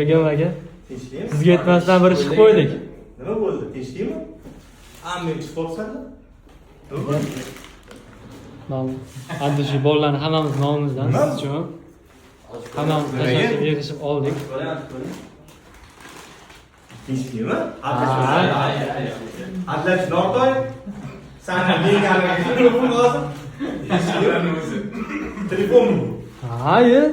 Begim aka. Tinchlikmi? Sizga aytmasdan bir ish qo'ydik. Nima bo'ldi? Tinchlikmi? Men chiqib qolsanlar. Nima bo'ldi? Addishi bolalarni hammamiz nomimizdan siz uchun hammamiz tashabbus erishib oldik. Tinchlikmi? Adlash Nordoy. Sana menga telefon lozim. Telefonmi? Hayır.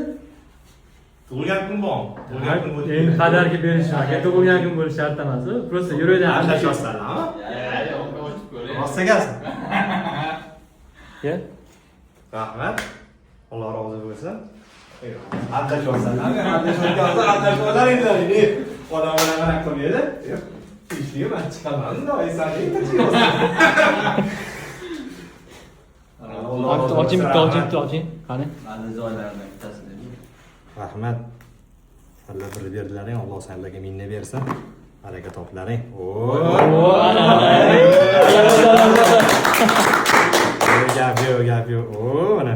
Tug'ilgan kun bormi? Tug'ilgan kun bo'ldi. Endi qadarga berish aka tug'ilgan kun bo'lishi shart emas. Просто yuraydan Adlashyapsanlarmi? Rostagasan. Kel. Rahmat. Alloh rozi bo'lsin. Adlashyapsanlar. Adlashyapsanlar endi. Odamlar mana qilmaydi. Tinchlikmi? Men chiqaman-da, aysangiz tinchlikmi? Oching bitta oching. Qani? Rahmat. Alla bir berdilaring, Alloh sizlarga minna bersin. Baraka toplaring. Gap yo'q. Mana.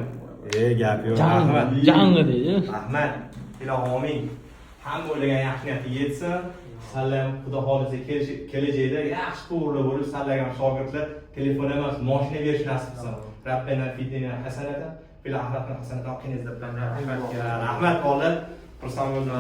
Gap yo'q. Rahmat. Jangi deydi. Rahmat. Ilohim. Hamma o'ylagan yaxshi niyati yetsin. Sizlar xudo xolisa kelajakda yaxshi to'g'ri bo'lib, sizlarga ham shogirdlar telefon emas, mashina berish nasib qilsin. Rabbana fid-dunya hasanatan fil oxirati hasanatan qilingizlar bilan rahmat. Rahmat ola. Xursand bo'ldim.